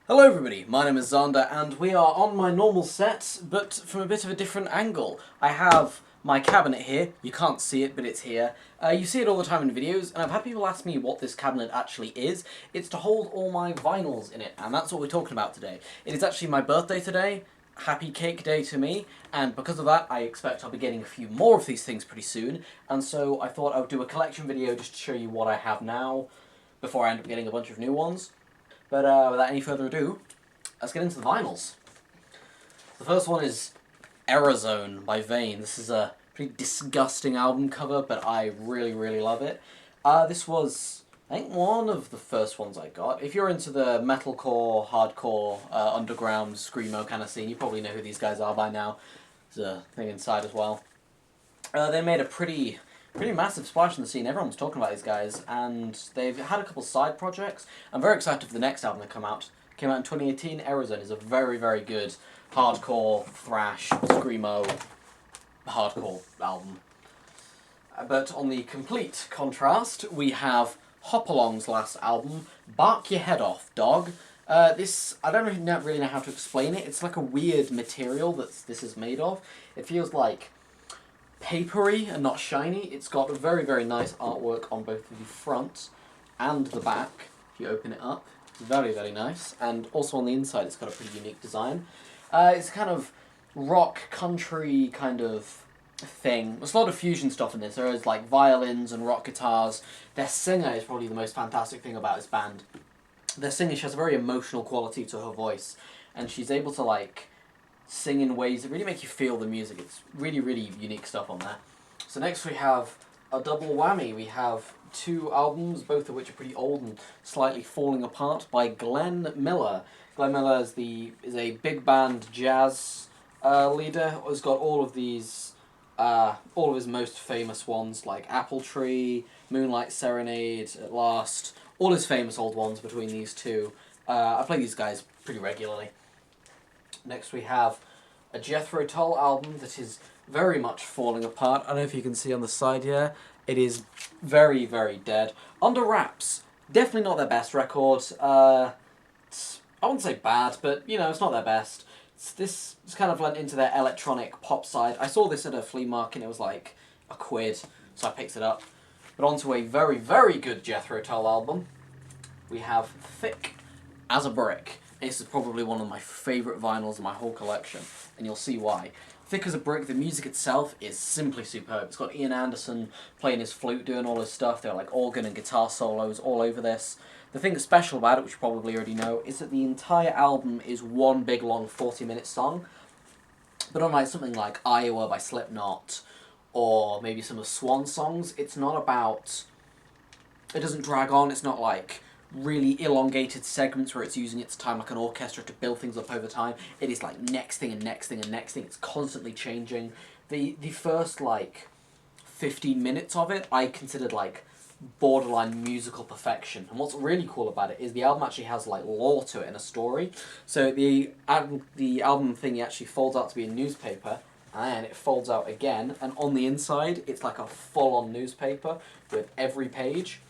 Hello everybody, my name is Xander and we are on my normal set, but from a bit of a different angle. I have my cabinet here, you can't see it but it's here. You see it all the time in videos, and I've had people ask me what this cabinet actually is. It's to hold all my vinyls in it, and that's what we're talking about today. It is actually my birthday today, happy cake day to me, and because of that I expect I'll be getting a few more of these things pretty soon, and so I thought I would do a collection video just to show you what I have now, before I end up getting a bunch of new ones. But without any further ado, let's get into the vinyls. The first one is Zone by Vane. This is a pretty disgusting album cover, but I really love it. This was, I think, one of the first ones I got. If you're into the metalcore, hardcore, underground, screamo kind of scene, you probably know who these guys are by now. There's a thing inside as well. They made a pretty massive splash in the scene. Everyone's talking about these guys, and they've had a couple side projects. I'm very excited for the next album that come out. Came out in 2018. Zone is a very good hardcore, thrash, screamo, hardcore album. But on the complete contrast, we have Hopalong's last album, Bark Your Head Off, Dog. This, I don't really know how to explain it. It's like a weird material that this is made of. It feels like papery and not shiny. It's got a very nice artwork on both the front and the back. If you open it up, it's very nice. And also on the inside, it's got a pretty unique design. It's kind of rock country kind of thing. There's a lot of fusion stuff in this. There is like violins and rock guitars. Their singer is probably the most fantastic thing about this band. Their singer, she has a very emotional quality to her voice, and she's able to like sing in ways that really make you feel the music. It's really unique stuff on there. So next we have a double whammy. We have two albums, both of which are pretty old and slightly falling apart, by Glenn Miller. Glenn Miller is a big band jazz leader. Has got all of these, all of his most famous ones like Apple Tree, Moonlight Serenade, At Last. All his famous old ones between these two. I play these guys pretty regularly. Next we have a Jethro Tull album that is very much falling apart. I don't know if you can see on the side here. It is very dead. Under Wraps, definitely not their best record. I wouldn't say bad, but you know, it's not their best. It's kind of went into their electronic pop side. I saw this at a flea market and it was like £1, so I picked it up. But onto a very good Jethro Tull album. We have Thick as a Brick. This is probably one of my favourite vinyls in my whole collection, and you'll see why. Thick as a Brick, the music itself is simply superb. It's got Ian Anderson playing his flute, doing all his stuff. There are like organ and guitar solos all over this. The thing that's special about it, which you probably already know, is that the entire album is one big long 40-minute song. But unlike something like Iowa by Slipknot, or maybe some of Swan's songs, it's not about... It doesn't drag on, it's not like really elongated segments where it's using its time like an orchestra to build things up over time. It is like next thing and next thing and next thing. It's constantly changing. The first like 15 minutes of it I considered like borderline musical perfection. And what's really cool about it is the album actually has like lore to it and a story. So the album thingy actually folds out to be a newspaper, and it folds out again, and on the inside it's like a full-on newspaper with every page.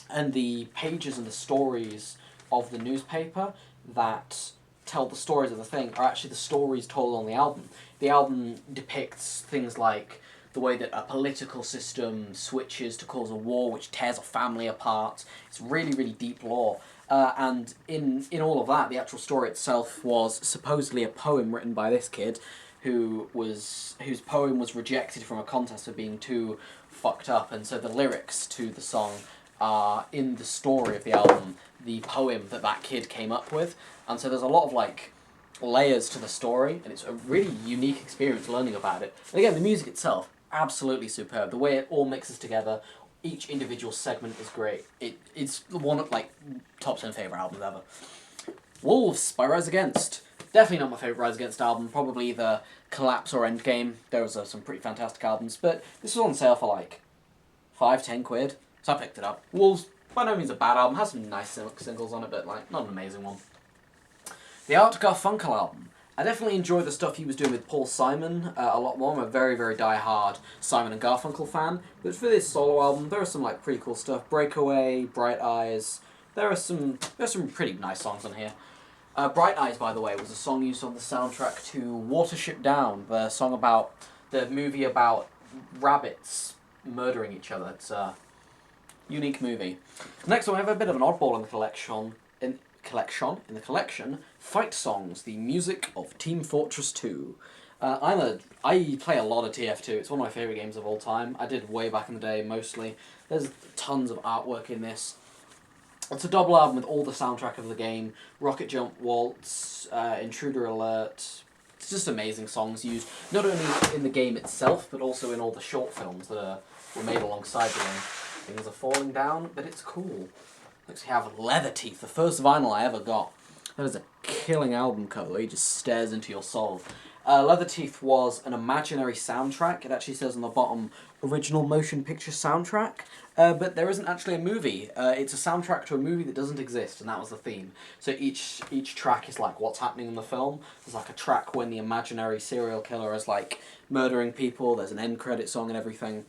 And the pages and the stories of the newspaper that tell the stories of the thing are actually the stories told on the album. The album depicts things like the way that a political system switches to cause a war which tears a family apart. It's really deep lore. And in all of that, the actual story itself was supposedly a poem written by this kid whose poem was rejected from a contest for being too fucked up, and so the lyrics to the song are in the story of the album, the poem that kid came up with, and so there's a lot of like layers to the story, and it's a really unique experience learning about it. And again, the music itself, absolutely superb. The way it all mixes together, each individual segment is great. It's one of like top 10 favourite albums ever. Wolves by Rise Against. Definitely not my favourite Rise Against album, probably either Collapse or Endgame. There was some pretty fantastic albums, but this was on sale for like £5-10, so I picked it up. Wolves, by no means a bad album, has some nice singles on it, but like not an amazing one. The Art Garfunkel album. I definitely enjoyed the stuff he was doing with Paul Simon a lot more. I'm a very die-hard Simon and Garfunkel fan, but for this solo album, there are some like pretty cool stuff. Breakaway, Bright Eyes. There's some pretty nice songs on here. Bright Eyes, by the way, was a song used on the soundtrack to Watership Down, the song about the movie about rabbits murdering each other. It's a unique movie. Next one, we have a bit of an oddball in the collection. Fight Songs, the music of Team Fortress 2. I play a lot of TF2. It's one of my favourite games of all time. I did way back in the day, mostly. There's tons of artwork in this. It's a double album with all the soundtrack of the game. Rocket Jump Waltz, Intruder Alert. It's just amazing songs used, not only in the game itself, but also in all the short films that were made alongside the game. Things are falling down, but it's cool. Next we have Leather Teeth, the first vinyl I ever got. That is a killing album cover. It just stares into your soul. Leather Teeth was an imaginary soundtrack. It actually says on the bottom, original motion picture soundtrack. But there isn't actually a movie. It's a soundtrack to a movie that doesn't exist, and that was the theme. So each track is like what's happening in the film. There's like a track when the imaginary serial killer is like murdering people. There's an end credit song and everything.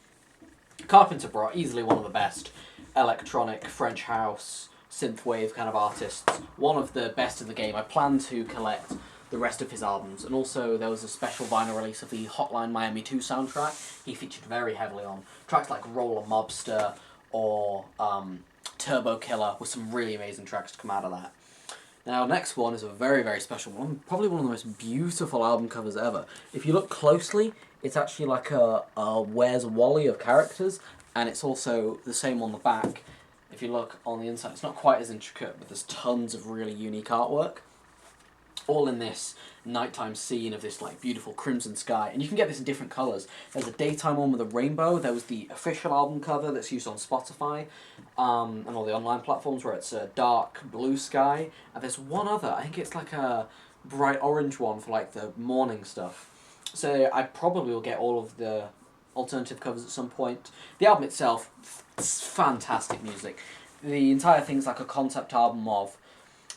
Carpenter Brut, easily one of the best electronic French house synthwave kind of artists. One of the best in the game. I plan to collect the rest of his albums, and also there was a special vinyl release of the Hotline Miami 2 soundtrack he featured very heavily on. Tracks like Roller Mobster or Turbo Killer with some really amazing tracks to come out of that. Now, next one is a very, very special one. Probably one of the most beautiful album covers ever. If you look closely, it's actually like a Where's Wally of characters, and it's also the same on the back. If you look on the inside, it's not quite as intricate, but there's tons of really unique artwork. All in this nighttime scene of this like beautiful crimson sky, and you can get this in different colours. There's a daytime one with a rainbow. There was the official album cover that's used on Spotify and all the online platforms where it's a dark blue sky. And there's one other, I think it's like a bright orange one for like the morning stuff. So I probably will get all of the alternative covers at some point. The album itself, it's fantastic music. The entire thing's like a concept album of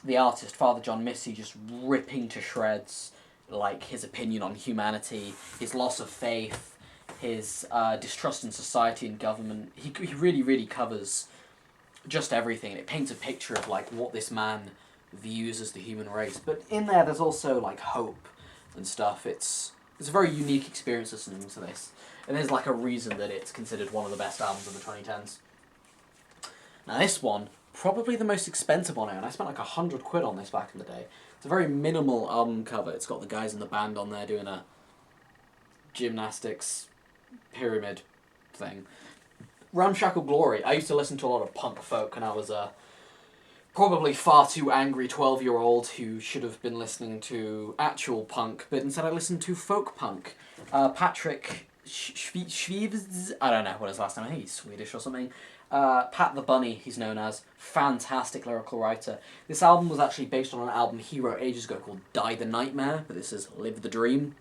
the artist, Father John Misty, just ripping to shreds like his opinion on humanity, his loss of faith, his distrust in society and government. He really, really covers just everything. It paints a picture of like what this man views as the human race. But in there's also like hope and stuff. It's a very unique experience listening to this. And there's like a reason that it's considered one of the best albums of the 2010s. Now this one, probably the most expensive one, and I spent like £100 on this back in the day. It's a very minimal album cover. It's got the guys in the band on there doing a gymnastics pyramid thing. Ramshackle Glory. I used to listen to a lot of punk folk when I was a probably far too angry 12-year-old who should have been listening to actual punk, but instead I listened to folk punk. Patrick Schweivs, I don't know what his last name is, I think he's Swedish or something. Pat the Bunny, he's known as. Fantastic lyrical writer. This album was actually based on an album he wrote ages ago called Die the Nightmare, but this is Live the Dream.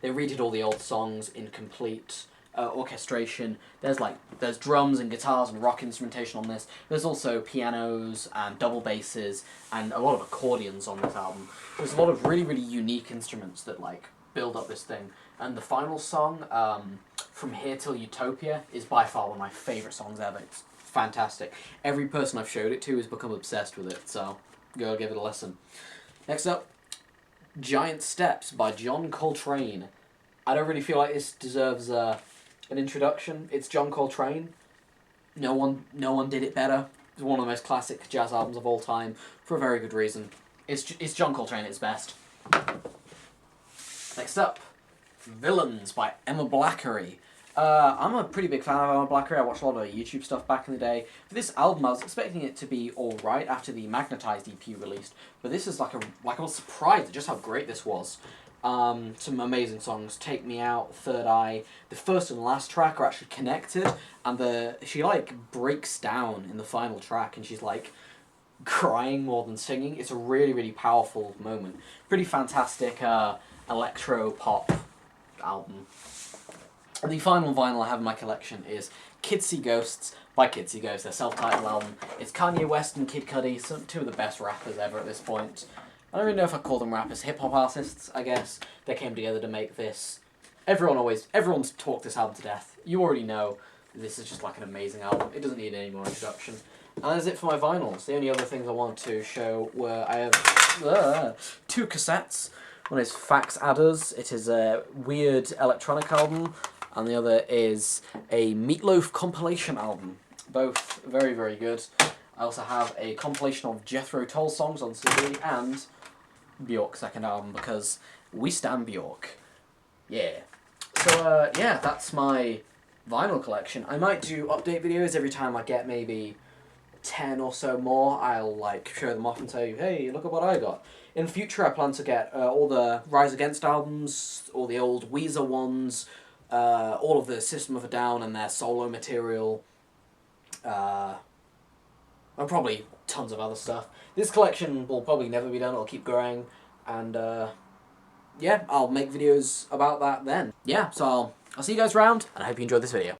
They redid all the old songs in complete orchestration. There's drums and guitars and rock instrumentation on this. There's also pianos and double basses and a lot of accordions on this album. There's a lot of really, really unique instruments that like build up this thing. And the final song, From Here Till Utopia, is by far one of my favourite songs ever. It's fantastic. Every person I've showed it to has become obsessed with it, so go give it a listen. Next up, Giant Steps by John Coltrane. I don't really feel like this deserves an introduction. It's John Coltrane. No one did it better. It's one of the most classic jazz albums of all time, for a very good reason. It's John Coltrane at its best. Next up, Villains by Emma Blackery. I'm a pretty big fan of Emma Blackery. I watched a lot of YouTube stuff back in the day. For this album, I was expecting it to be alright after the Magnetized EP released, but this is I was surprised at just how great this was. Some amazing songs. Take Me Out, Third Eye. The first and last track are actually connected, and she like breaks down in the final track, and she's like crying more than singing. It's a really, really powerful moment. Pretty fantastic electro pop album. And the final vinyl I have in my collection is Kids See Ghosts by Kids See Ghosts, their self-titled album. It's Kanye West and Kid Cudi, two of the best rappers ever at this point. I don't really know if I'd call them rappers, hip-hop artists, I guess. They came together to make this. Everyone's talked this album to death. You already know this is just like an amazing album. It doesn't need any more introduction. And that's it for my vinyls. The only other things I wanted to show were I have 2 cassettes. One is Fax Adders. It is a weird electronic album, and the other is a Meatloaf compilation album. Both very, very good. I also have a compilation of Jethro Tull songs on CD and Bjork's second album, because we stand Bjork. Yeah. So, yeah, that's my vinyl collection. I might do update videos every time I get maybe 10 or so more. I'll like show them off and say, hey, look at what I got. In future I plan to get all the Rise Against albums, all the old Weezer ones, all of the System of a Down and their solo material, and probably tons of other stuff. This collection will probably never be done, it'll keep growing, and yeah, I'll make videos about that then. Yeah, so I'll see you guys around, and I hope you enjoyed this video.